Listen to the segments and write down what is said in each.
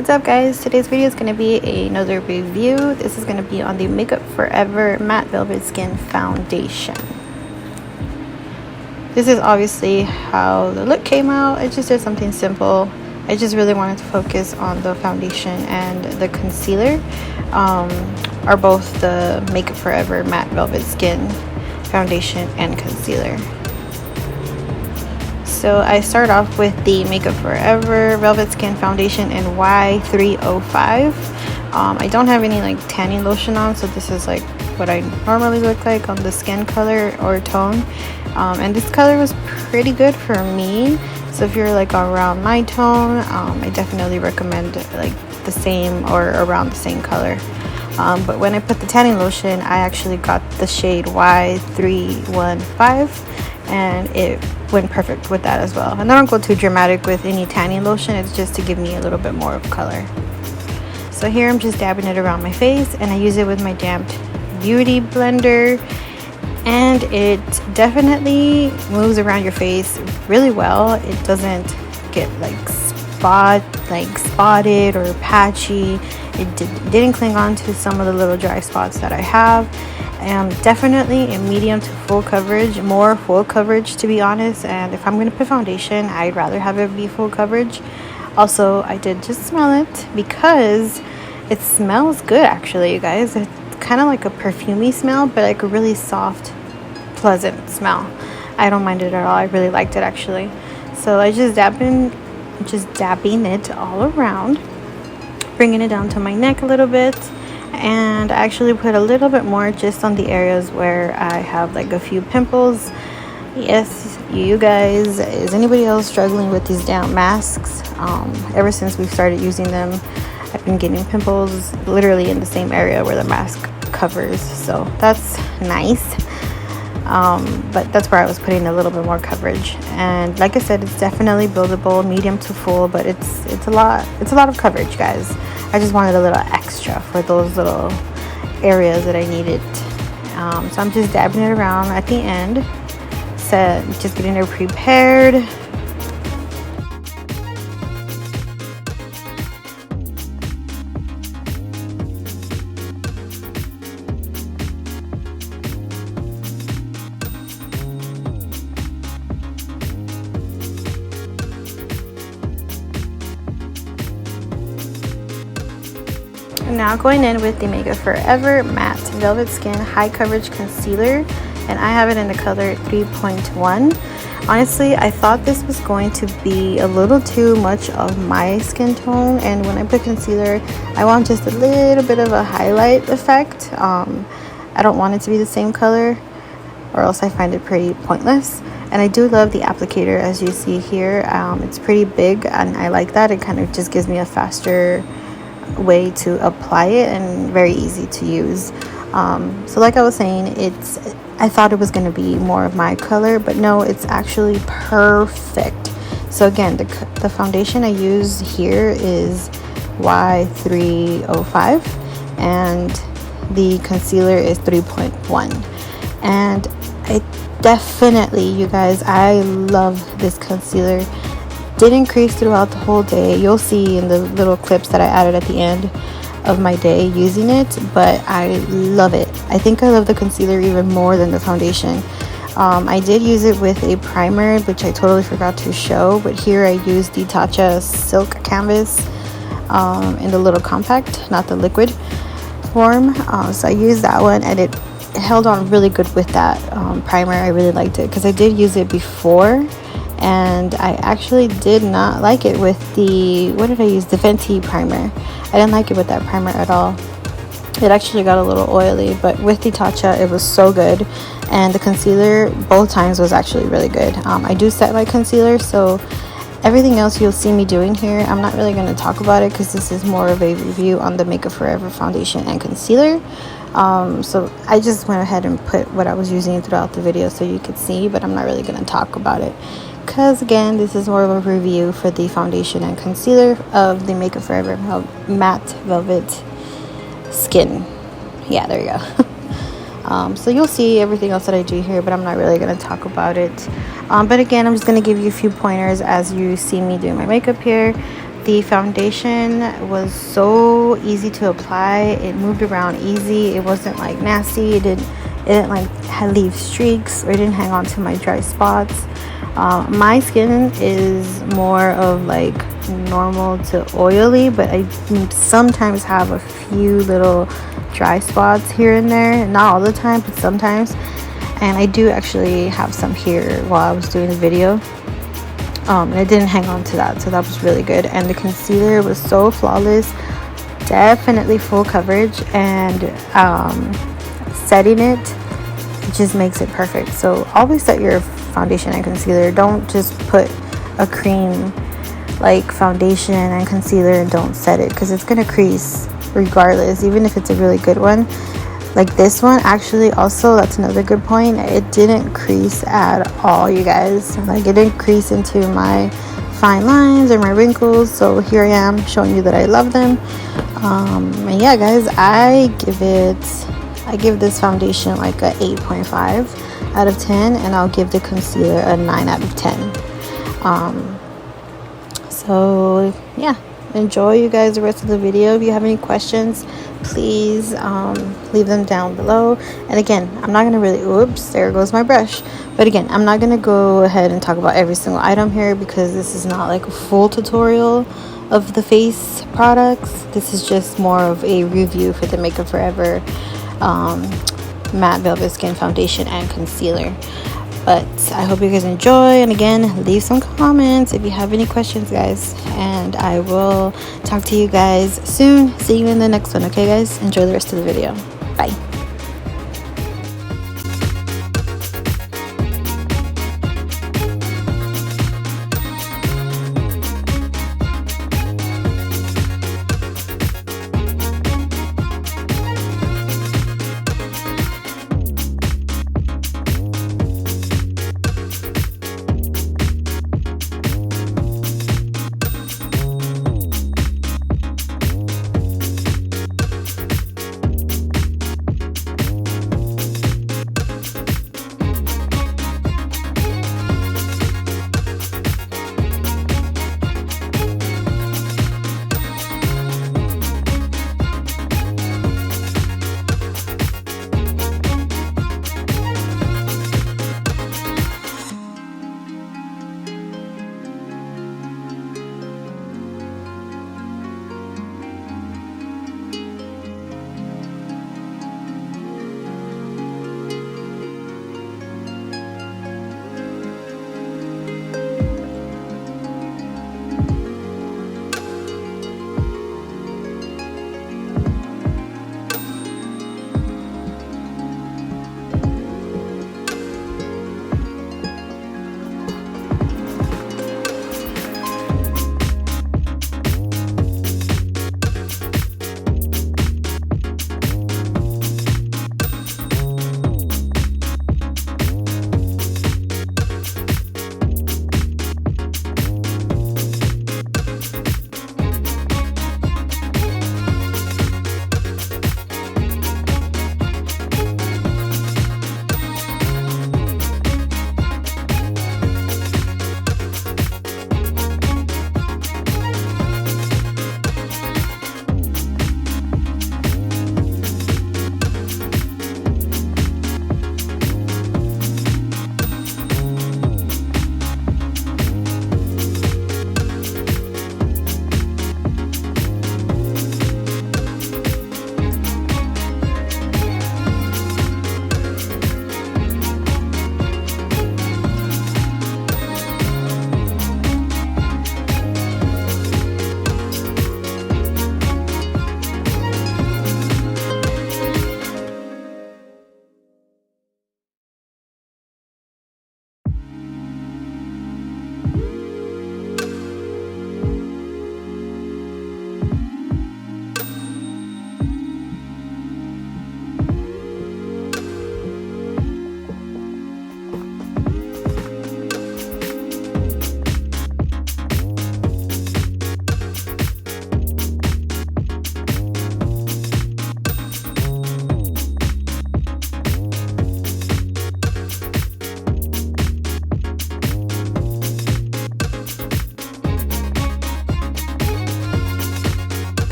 What's up guys, today's video is going to be another review. This is going to be on the Makeup Forever Matte Velvet Skin Foundation. This is obviously how the look came out. I just did something simple. I just really wanted to focus on the foundation and the concealer. Are both the Makeup Forever Matte Velvet Skin Foundation and Concealer. So I start off with the Makeup Forever Velvet Skin Foundation in Y305. I don't have any like tanning lotion on, so this is like what I normally look like on the skin color or tone. And this color was pretty good for me. So if you're like around my tone, I definitely recommend like the same or around the same color. But when I put the tanning lotion, I actually got the shade Y315, and it went perfect with that as well. And I don't go too dramatic with any tanning lotion, it's just to give me a little bit more of color. So here I'm just dabbing it around my face, and I use it with my damped beauty blender, and it definitely moves around your face really well. It doesn't get like spotted or patchy. It didn't cling on to some of the little dry spots that I have. Definitely in medium to full coverage, more full coverage to be honest. And if I'm going to put foundation, I'd rather have it be full coverage. Also, I did just smell it because it smells good actually, you guys. It's kind of like a perfumey smell, but like a really soft, pleasant smell. I don't mind it at all. I really liked it actually. So I just dabbing it all around, bringing it down to my neck a little bit. And I actually put a little bit more just on the areas where I have like a few pimples. Yes, you guys, is anybody else struggling with these damn masks? Ever since we've started using them, I've been getting pimples literally in the same area where the mask covers, so that's nice. But that's where I was putting a little bit more coverage. And like I said, it's definitely buildable, medium to full, but it's a lot of coverage, guys. I just wanted a little extra for those little areas that I needed. So I'm just dabbing it around at the end, just getting it prepared. Now going in with the Makeup Forever Matte Velvet Skin High Coverage Concealer, and I have it in the color 3.1. Honestly, I thought this was going to be a little too much of my skin tone, and when I put concealer, I want just a little bit of a highlight effect. I don't want it to be the same color, or else I find it pretty pointless. And I do love the applicator, as you see here. It's pretty big, and I like that. It kind of just gives me a faster way to apply it and very easy to use. So like I was saying, I thought it was going to be more of my color, but no, it's actually perfect. So again, the foundation I use here is Y305, and the concealer is 3.1. And I definitely, you guys, I love this concealer. Didn't crease throughout the whole day. You'll see in the little clips that I added at the end of my day using it, but I love it. I think I love the concealer even more than the foundation. I did use it with a primer, which I totally forgot to show, but here I used the Tatcha Silk Canvas in the little compact, not the liquid form. So I used that one, and it held on really good with that primer. I really liked it because I did use it before, and I actually did not like it with the, what did I use? The Fenty primer. I didn't like it with that primer at all. It actually got a little oily, but with the Tatcha, it was so good. And the concealer, both times, was actually really good. I do set my concealer, so everything else you'll see me doing here, I'm not really going to talk about it because this is more of a review on the Makeup Forever foundation and concealer. So I just went ahead and put what I was using throughout the video so you could see, but I'm not really going to talk about it because again, this is more of a review for the foundation and concealer of the Makeup Forever Matte Velvet Skin. Yeah, there you go. So you'll see everything else that I do here, but I'm not really going to talk about it. But again, I'm just going to give you a few pointers as you see me doing my makeup here. The foundation was so easy to apply. It moved around easy. It wasn't like nasty. It didn't like leave streaks, or it didn't hang on to my dry spots. My skin is more of like normal to oily, but I sometimes have a few little dry spots here and there. Not all the time, but sometimes. And I do actually have some here while I was doing the video. And it didn't hang on to that, so that was really good. And the concealer was so flawless, definitely full coverage, and setting it just makes it perfect. So always set your foundation and concealer. Don't just put a cream like foundation and concealer and don't set it, because it's gonna crease regardless, even if it's a really good one. Like this one, actually, also, that's another good point, it didn't crease at all, you guys. Like, it didn't crease into my fine lines or my wrinkles. So here I am showing you that I love them. And yeah, guys, I give this foundation like a 8.5 out of 10, and I'll give the concealer a 9 out of 10. So yeah, enjoy, you guys, the rest of the video. If you have any questions, please leave them down below. And again, I'm not gonna really, oops, there goes my brush. But again, I'm not gonna go ahead and talk about every single item here, because this is not like a full tutorial of the face products. This is just more of a review for the Makeup Forever matte velvet skin foundation and concealer. But I hope you guys enjoy, and again, leave some comments if you have any questions, guys, and I will talk to you guys soon. See you in the next one. Okay, guys, enjoy the rest of the video. Bye.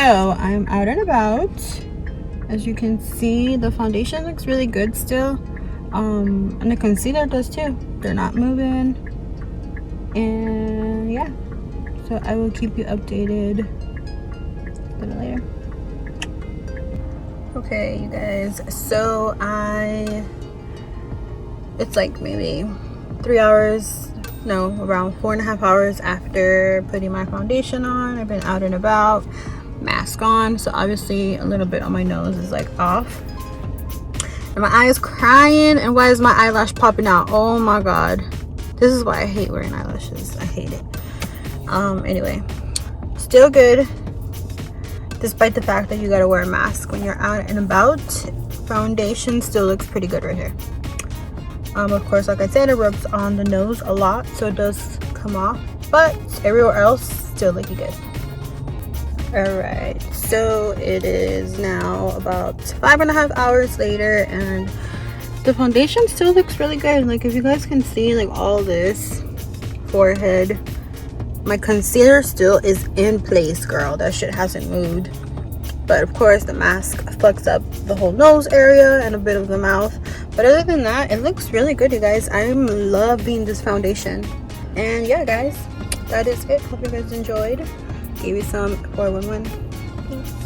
So I'm out and about. As you can see, the foundation looks really good still, and the concealer does too. They're not moving. And yeah, so I will keep you updated a little later. Okay, you guys, so it's like maybe 3 hours, no, around 4.5 hours after putting my foundation on. I've been out and about, mask on, so obviously a little bit on my nose is like off, and my eye is crying. And why is my eyelash popping out? Oh my god, this is why I hate wearing eyelashes. I hate it. Anyway, still good despite the fact that you gotta wear a mask when you're out and about. Foundation still looks pretty good right here. Of course, like I said, it rubs on the nose a lot, so it does come off, but everywhere else still looking good. Alright, so it is now about 5.5 hours later, and the foundation still looks really good. Like, if you guys can see, like, all this forehead, my concealer still is in place, girl. That shit hasn't moved. But of course, the mask fucks up the whole nose area and a bit of the mouth, but other than that, it looks really good, you guys. I'm loving this foundation. And yeah, guys, that is it. Hope you guys enjoyed. Gave you some 411. Peace.